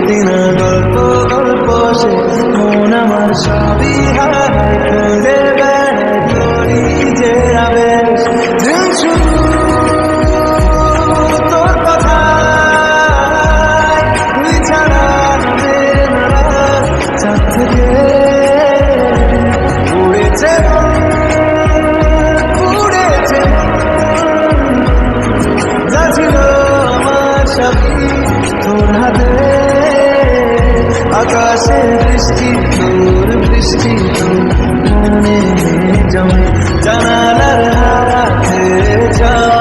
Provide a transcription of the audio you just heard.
সত্যি না গল্প গল্প সে মন আমার সবই হারায় খুঁজে বেড়ায় তোরই যে আবেশ দিন শুধু তোর কথা তুই ছাড়া নামের নাড়া চাঁদ থেকে উড়েছে উড়েছে যা ছিল আমার সবই তোর হাতে আকাশের বৃষ্টি তোর বৃষ্টি তোর মনে জমে জানালার হাতে যাও